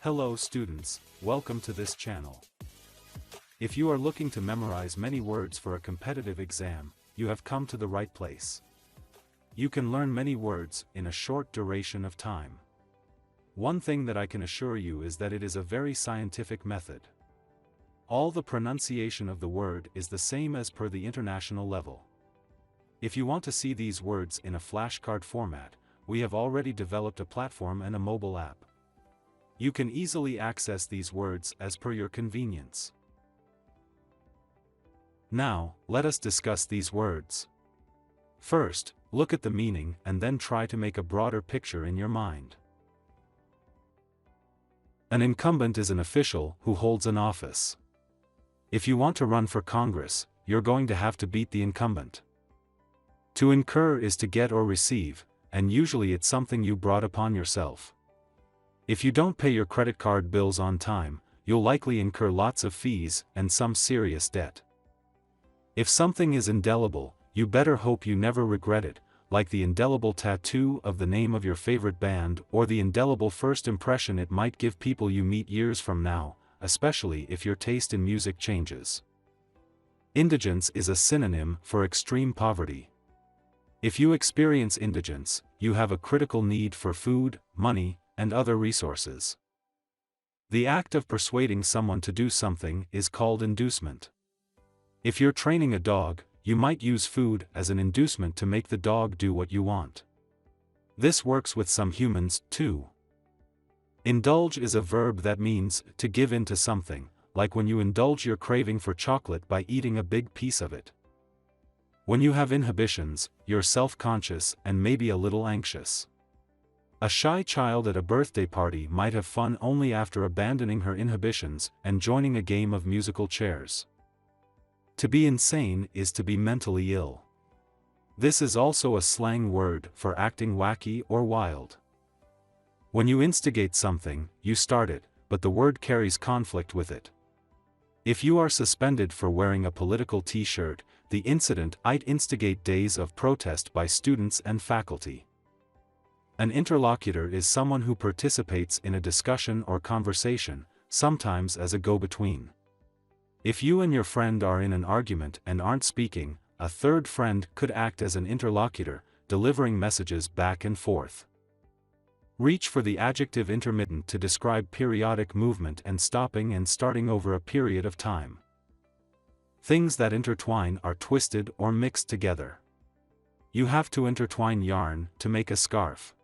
Hello students, welcome to this channel. If you are looking to memorize many words for a competitive exam, you have come to the right place. You can learn many words in a short duration of time. One thing that I can assure you is that it is a very scientific method. All the pronunciation of the word is the same as per the international level. If you want to see these words in a flashcard format, we have already developed a platform and a mobile app. You can easily access these words as per your convenience. Now, let us discuss these words. First, look at the meaning and then try to make a broader picture in your mind. An incumbent is an official who holds an office. If you want to run for Congress, you're going to have to beat the incumbent. To incur is to get or receive, and usually it's something you brought upon yourself. If you don't pay your credit card bills on time, you'll likely incur lots of fees and some serious debt. If something is indelible, you better hope you never regret it, like the indelible tattoo of the name of your favorite band or the indelible first impression it might give people you meet years from now, especially if your taste in music changes. Indigence is a synonym for extreme poverty. If you experience indigence, you have a critical need for food, money, and other resources. The act of persuading someone to do something is called inducement. If you're training a dog, you might use food as an inducement to make the dog do what you want. This works with some humans, too. Indulge is a verb that means to give in to something, like when you indulge your craving for chocolate by eating a big piece of it. When you have inhibitions, you're self-conscious and maybe a little anxious. A shy child at a birthday party might have fun only after abandoning her inhibitions and joining a game of musical chairs. To be insane is to be mentally ill. This is also a slang word for acting wacky or wild. When you instigate something, you start it, but the word carries conflict with it. If you are suspended for wearing a political t-shirt, the incident might instigate days of protest by students and faculty. An interlocutor is someone who participates in a discussion or conversation, sometimes as a go-between. If you and your friend are in an argument and aren't speaking, a third friend could act as an interlocutor, delivering messages back and forth. Reach for the adjective intermittent to describe periodic movement and stopping and starting over a period of time. Things that intertwine are twisted or mixed together. You have to intertwine yarn to make a scarf.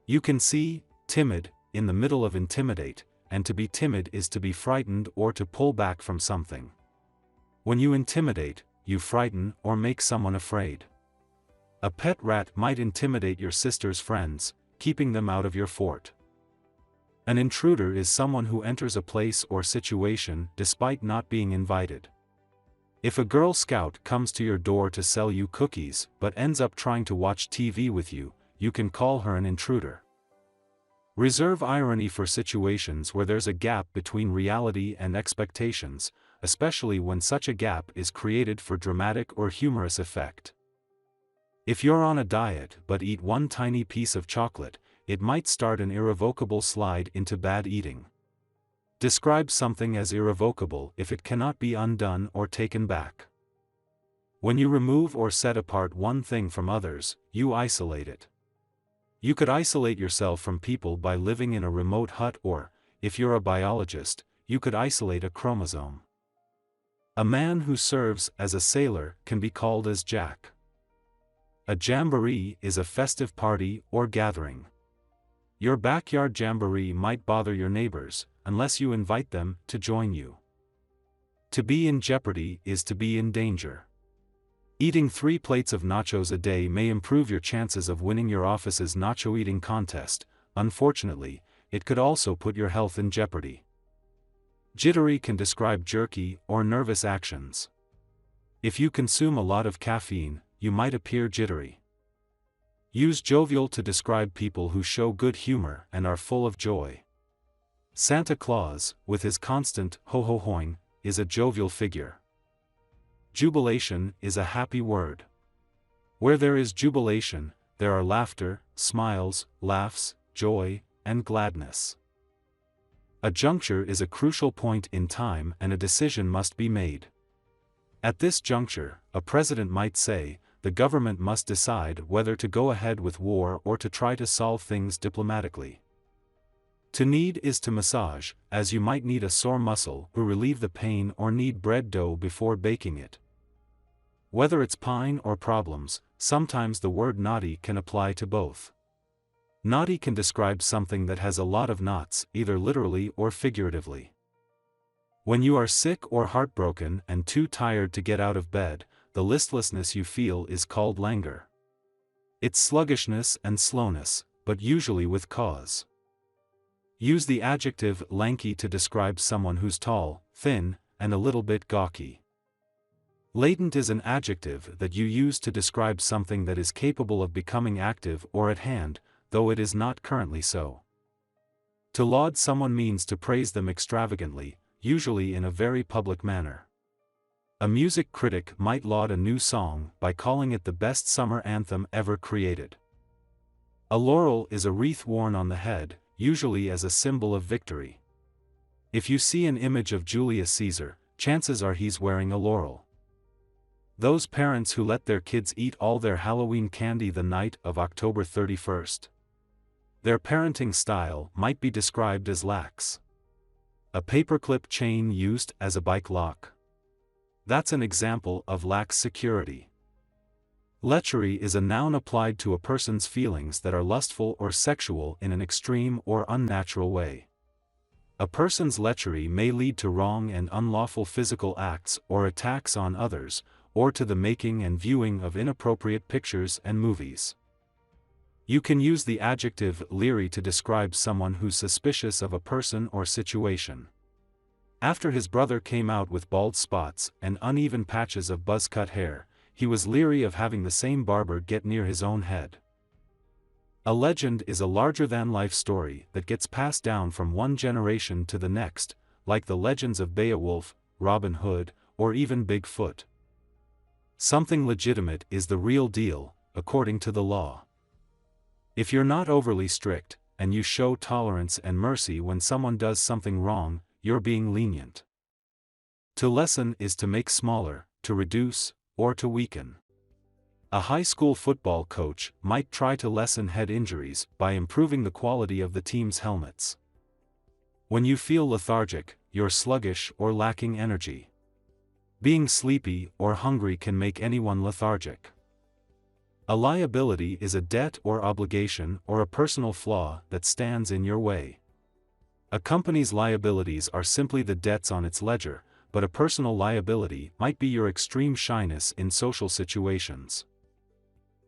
You can see timid in the middle of intimidate, and to be timid is to be frightened or to pull back from something. When you intimidate, you frighten or make someone afraid. A pet rat might intimidate your sister's friends, keeping them out of your fort. An intruder is someone who enters a place or situation despite not being invited. If a Girl Scout comes to your door to sell you cookies but ends up trying to watch TV with you, you can call her an intruder. Reserve irony for situations where there's a gap between reality and expectations, especially when such a gap is created for dramatic or humorous effect. If you're on a diet but eat one tiny piece of chocolate, it might start an irrevocable slide into bad eating. Describe something as irrevocable if it cannot be undone or taken back. When you remove or set apart one thing from others, you isolate it. You could isolate yourself from people by living in a remote hut or, if you're a biologist, you could isolate a chromosome. A man who serves as a sailor can be called as Jack. A jamboree is a festive party or gathering. Your backyard jamboree might bother your neighbors, unless you invite them to join you. To be in jeopardy is to be in danger. Eating 3 plates of nachos a day may improve your chances of winning your office's nacho eating contest. Unfortunately, it could also put your health in jeopardy. Jittery can describe jerky or nervous actions. If you consume a lot of caffeine, you might appear jittery. Use jovial to describe people who show good humor and are full of joy. Santa Claus, with his constant ho-ho-hoing, is a jovial figure. Jubilation is a happy word. Where there is jubilation, there are laughter, smiles, laughs, joy, and gladness. A juncture is a crucial point in time and a decision must be made. At this juncture, a president might say, the government must decide whether to go ahead with war or to try to solve things diplomatically. To knead is to massage, as you might need a sore muscle to relieve the pain or knead bread dough before baking it. Whether it's pine or problems, sometimes the word knotty can apply to both. Knotty can describe something that has a lot of knots, either literally or figuratively. When you are sick or heartbroken and too tired to get out of bed, the listlessness you feel is called languor. It's sluggishness and slowness, but usually with cause. Use the adjective lanky to describe someone who's tall, thin, and a little bit gawky. Latent is an adjective that you use to describe something that is capable of becoming active or at hand, though it is not currently so. To laud someone means to praise them extravagantly, usually in a very public manner. A music critic might laud a new song by calling it the best summer anthem ever created. A laurel is a wreath worn on the head, usually as a symbol of victory. If you see an image of Julius Caesar, chances are he's wearing a laurel. Those parents who let their kids eat all their Halloween candy the night of October 31st. Their parenting style might be described as lax. A paperclip chain used as a bike lock. That's an example of lax security. Lechery is a noun applied to a person's feelings that are lustful or sexual in an extreme or unnatural way. A person's lechery may lead to wrong and unlawful physical acts or attacks on others, or to the making and viewing of inappropriate pictures and movies. You can use the adjective leery to describe someone who's suspicious of a person or situation. After his brother came out with bald spots and uneven patches of buzz-cut hair, he was leery of having the same barber get near his own head. A legend is a larger-than-life story that gets passed down from one generation to the next, like the legends of Beowulf, Robin Hood, or even Bigfoot. Something legitimate is the real deal, according to the law. If you're not overly strict, and you show tolerance and mercy when someone does something wrong, you're being lenient. To lessen is to make smaller, to reduce, or to weaken. A high school football coach might try to lessen head injuries by improving the quality of the team's helmets. When you feel lethargic, you're sluggish or lacking energy. Being sleepy or hungry can make anyone lethargic. A liability is a debt or obligation or a personal flaw that stands in your way. A company's liabilities are simply the debts on its ledger, but a personal liability might be your extreme shyness in social situations.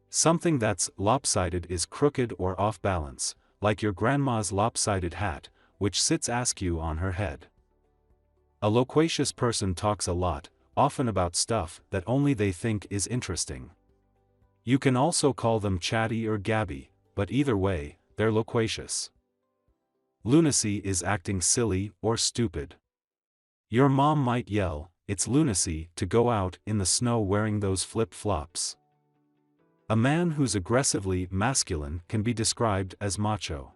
Something that's lopsided is crooked or off balance, like your grandma's lopsided hat, which sits askew on her head. A loquacious person talks a lot, often about stuff that only they think is interesting. You can also call them chatty or gabby, but either way, they're loquacious. Lunacy is acting silly or stupid. Your mom might yell, "It's lunacy to go out in the snow wearing those flip-flops." A man who's aggressively masculine can be described as macho.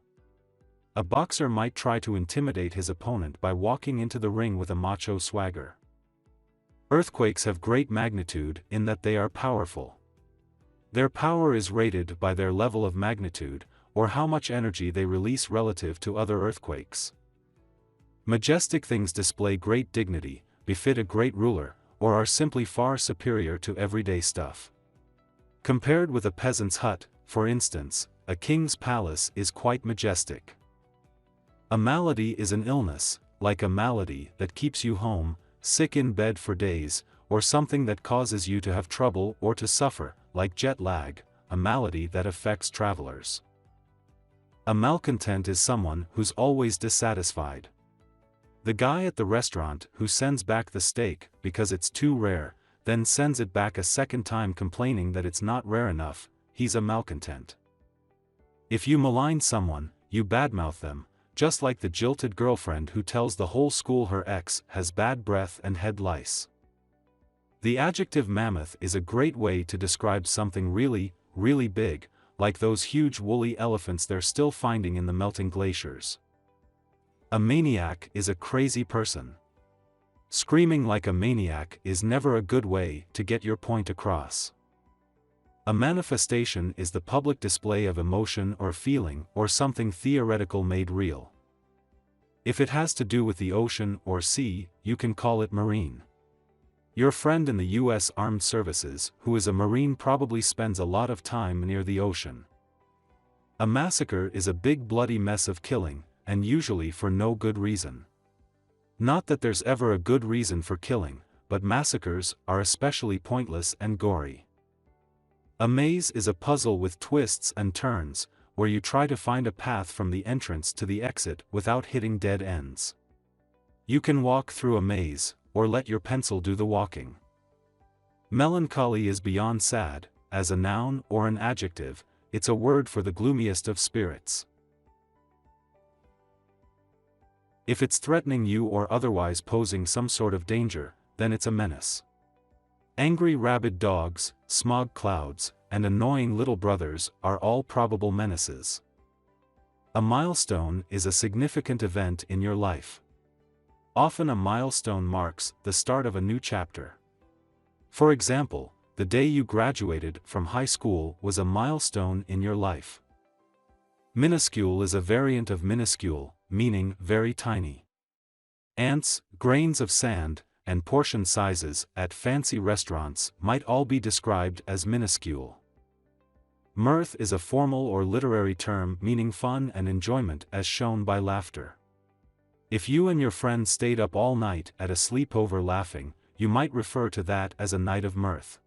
A boxer might try to intimidate his opponent by walking into the ring with a macho swagger. Earthquakes have great magnitude in that they are powerful. Their power is rated by their level of magnitude, or how much energy they release relative to other earthquakes. Majestic things display great dignity, befit a great ruler, or are simply far superior to everyday stuff. Compared with a peasant's hut, for instance, a king's palace is quite majestic. A malady is an illness, like a malady that keeps you home, sick in bed for days, or something that causes you to have trouble or to suffer, like jet lag, a malady that affects travelers. A malcontent is someone who's always dissatisfied. The guy at the restaurant who sends back the steak because it's too rare, then sends it back a second time complaining that it's not rare enough, he's a malcontent. If you malign someone, you badmouth them, just like the jilted girlfriend who tells the whole school her ex has bad breath and head lice. The adjective mammoth is a great way to describe something really, really big, like those huge woolly elephants they're still finding in the melting glaciers. A maniac is a crazy person. Screaming like a maniac is never a good way to get your point across. A manifestation is the public display of emotion or feeling or something theoretical made real. If it has to do with the ocean or sea, you can call it marine. Your friend in the U.S. Armed Services, who is a Marine, probably spends a lot of time near the ocean. A massacre is a big bloody mess of killing, and usually for no good reason. Not that there's ever a good reason for killing, but massacres are especially pointless and gory. A maze is a puzzle with twists and turns, where you try to find a path from the entrance to the exit without hitting dead ends. You can walk through a maze, or let your pencil do the walking. Melancholy is beyond sad. As a noun or an adjective, it's a word for the gloomiest of spirits. If it's threatening you or otherwise posing some sort of danger, then it's a menace. Angry rabid dogs, smog clouds, and annoying little brothers are all probable menaces. A milestone is a significant event in your life. Often a milestone marks the start of a new chapter. For example, the day you graduated from high school was a milestone in your life. Minuscule is a variant of minuscule, meaning very tiny. Ants, grains of sand, and portion sizes at fancy restaurants might all be described as minuscule. Mirth is a formal or literary term meaning fun and enjoyment as shown by laughter. If you and your friends stayed up all night at a sleepover laughing, you might refer to that as a night of mirth.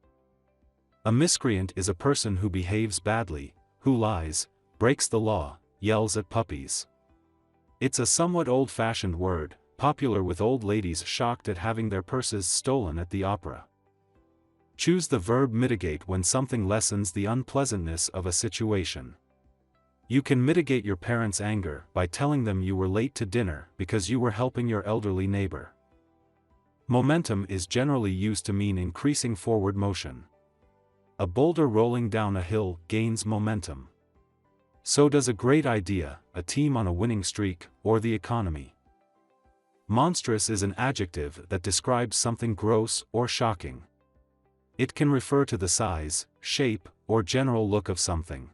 A miscreant is a person who behaves badly, who lies, breaks the law, yells at puppies. It's a somewhat old-fashioned word, popular with old ladies shocked at having their purses stolen at the opera. Choose the verb mitigate when something lessens the unpleasantness of a situation. You can mitigate your parents' anger by telling them you were late to dinner because you were helping your elderly neighbor. Momentum is generally used to mean increasing forward motion. A boulder rolling down a hill gains momentum. So does a great idea, a team on a winning streak, or the economy. Monstrous is an adjective that describes something gross or shocking. It can refer to the size, shape, or general look of something.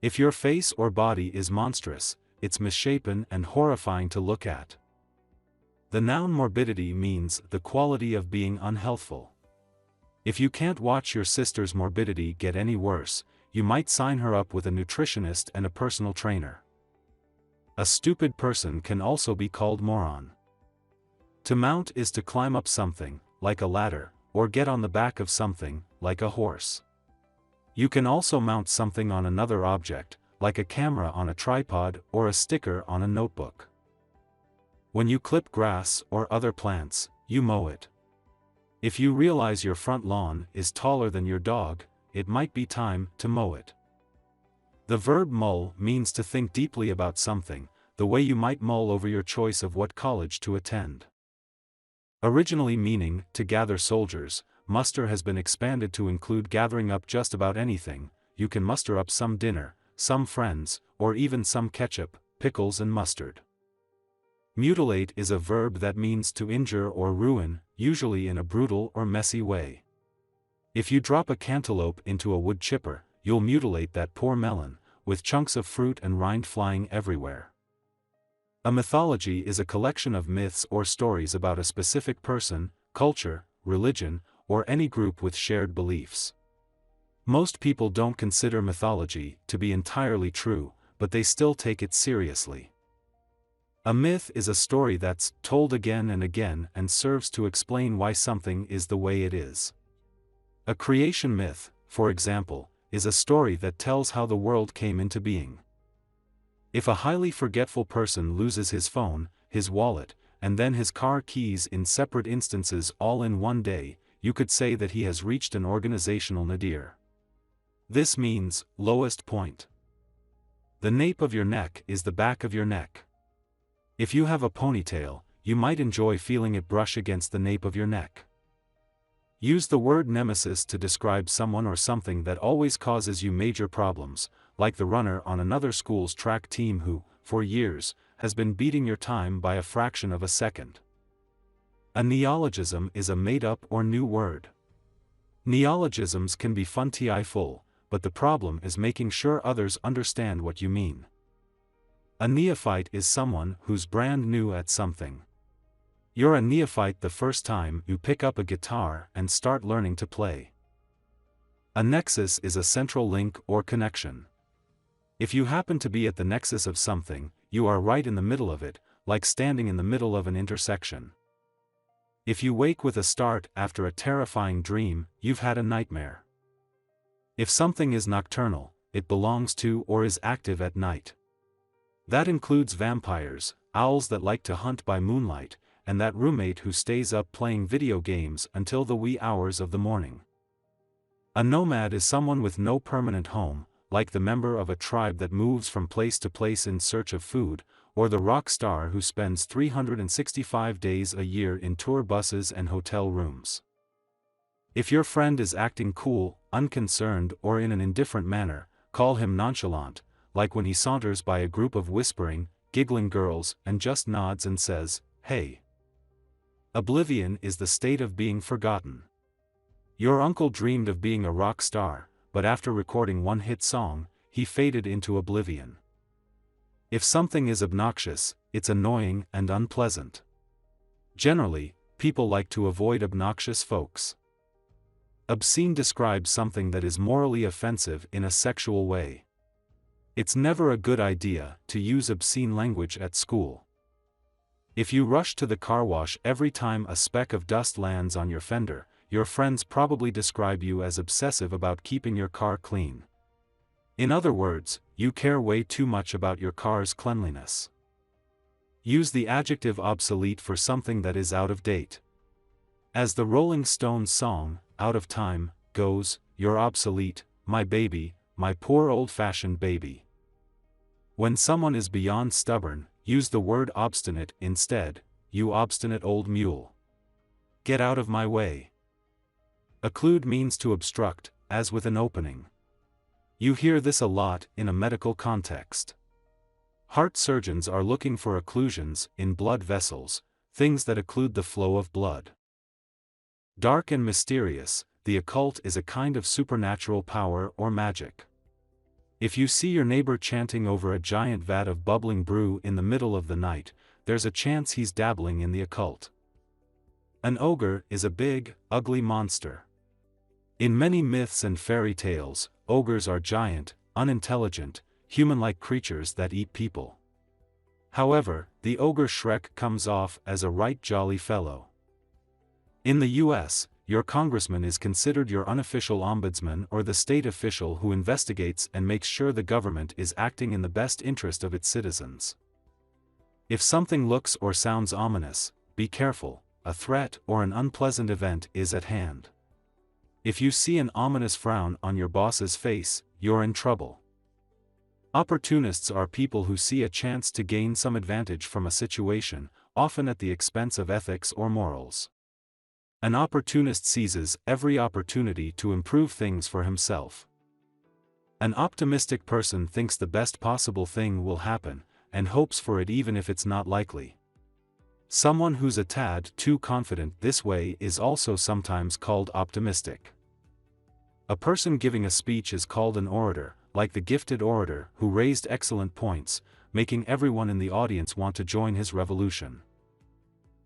If your face or body is monstrous, it's misshapen and horrifying to look at. The noun morbidity means the quality of being unhealthful. If you can't watch your sister's morbidity get any worse, you might sign her up with a nutritionist and a personal trainer. A stupid person can also be called moron. To mount is to climb up something, like a ladder, or get on the back of something, like a horse. You can also mount something on another object, like a camera on a tripod or a sticker on a notebook. When you clip grass or other plants, you mow it. If you realize your front lawn is taller than your dog, it might be time to mow it. The verb mull means to think deeply about something, the way you might mull over your choice of what college to attend. Originally meaning to gather soldiers, muster has been expanded to include gathering up just about anything. You can muster up some dinner, some friends, or even some ketchup, pickles and mustard. Mutilate is a verb that means to injure or ruin, usually in a brutal or messy way. If you drop a cantaloupe into a wood chipper, you'll mutilate that poor melon, with chunks of fruit and rind flying everywhere. A mythology is a collection of myths or stories about a specific person, culture, religion, or any group with shared beliefs. Most people don't consider mythology to be entirely true, but they still take it seriously. A myth is a story that's told again and again and serves to explain why something is the way it is. A creation myth, for example, is a story that tells how the world came into being. If a highly forgetful person loses his phone, his wallet, and then his car keys in separate instances all in one day, you could say that he has reached an organizational nadir. This means lowest point. The nape of your neck is the back of your neck. If you have a ponytail, you might enjoy feeling it brush against the nape of your neck. Use the word nemesis to describe someone or something that always causes you major problems, like the runner on another school's track team who, for years, has been beating your time by a fraction of a second. A neologism is a made-up or new word. Neologisms can be full, but the problem is making sure others understand what you mean. A neophyte is someone who's brand new at something. You're a neophyte the first time you pick up a guitar and start learning to play. A nexus is a central link or connection. If you happen to be at the nexus of something, you are right in the middle of it, like standing in the middle of an intersection. If you wake with a start after a terrifying dream, you've had a nightmare. If something is nocturnal, it belongs to or is active at night. That includes vampires, owls that like to hunt by moonlight, and that roommate who stays up playing video games until the wee hours of the morning. A nomad is someone with no permanent home, like the member of a tribe that moves from place to place in search of food, or the rock star who spends 365 days a year in tour buses and hotel rooms. If your friend is acting cool, unconcerned, or in an indifferent manner, call him nonchalant, like when he saunters by a group of whispering, giggling girls and just nods and says, "Hey." Oblivion is the state of being forgotten. Your uncle dreamed of being a rock star, but after recording one hit song, he faded into oblivion. If something is obnoxious, it's annoying and unpleasant. Generally, people like to avoid obnoxious folks. Obscene describes something that is morally offensive in a sexual way. It's never a good idea to use obscene language at school. If you rush to the car wash every time a speck of dust lands on your fender, your friends probably describe you as obsessive about keeping your car clean. In other words, you care way too much about your car's cleanliness. Use the adjective obsolete for something that is out of date. As the Rolling Stones song, "Out of Time," goes, "You're obsolete, my baby, my poor old-fashioned baby." When someone is beyond stubborn, use the word obstinate instead, "You obstinate old mule. Get out of my way." Occlude means to obstruct, as with an opening. You hear this a lot in a medical context. Heart surgeons are looking for occlusions in blood vessels, things that occlude the flow of blood. Dark and mysterious, the occult is a kind of supernatural power or magic. If you see your neighbor chanting over a giant vat of bubbling brew in the middle of the night, there's a chance he's dabbling in the occult. An ogre is a big, ugly monster. In many myths and fairy tales, ogres are giant, unintelligent, human-like creatures that eat people. However, the ogre Shrek comes off as a right jolly fellow. In the US, your congressman is considered your unofficial ombudsman or the state official who investigates and makes sure the government is acting in the best interest of its citizens. If something looks or sounds ominous, be careful, a threat or an unpleasant event is at hand. If you see an ominous frown on your boss's face, you're in trouble. Opportunists are people who see a chance to gain some advantage from a situation, often at the expense of ethics or morals. An opportunist seizes every opportunity to improve things for himself. An optimistic person thinks the best possible thing will happen, and hopes for it even if it's not likely. Someone who's a tad too confident this way is also sometimes called optimistic. A person giving a speech is called an orator, like the gifted orator who raised excellent points, making everyone in the audience want to join his revolution.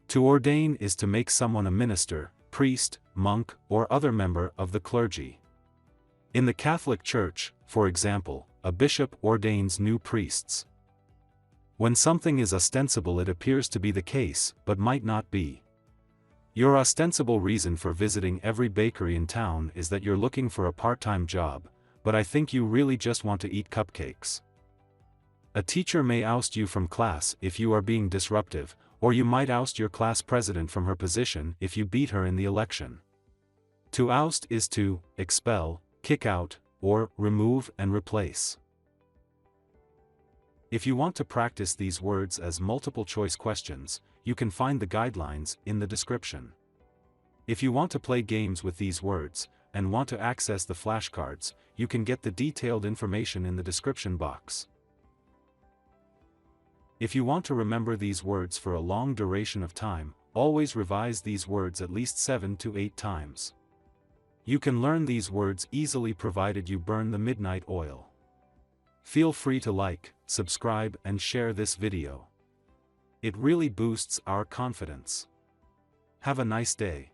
To ordain is to make someone a minister, priest, monk, or other member of the clergy. In the Catholic Church, for example, a bishop ordains new priests. When something is ostensible, it appears to be the case, but might not be. Your ostensible reason for visiting every bakery in town is that you're looking for a part-time job, but I think you really just want to eat cupcakes. A teacher may oust you from class if you are being disruptive, or you might oust your class president from her position if you beat her in the election. To oust is to expel, kick out, or remove and replace. If you want to practice these words as multiple-choice questions, you can find the guidelines in the description. If you want to play games with these words, and want to access the flashcards, you can get the detailed information in the description box. If you want to remember these words for a long duration of time, always revise these words at least 7 to 8 times. You can learn these words easily provided you burn the midnight oil. Feel free to like, subscribe and share this video. It really boosts our confidence. Have a nice day.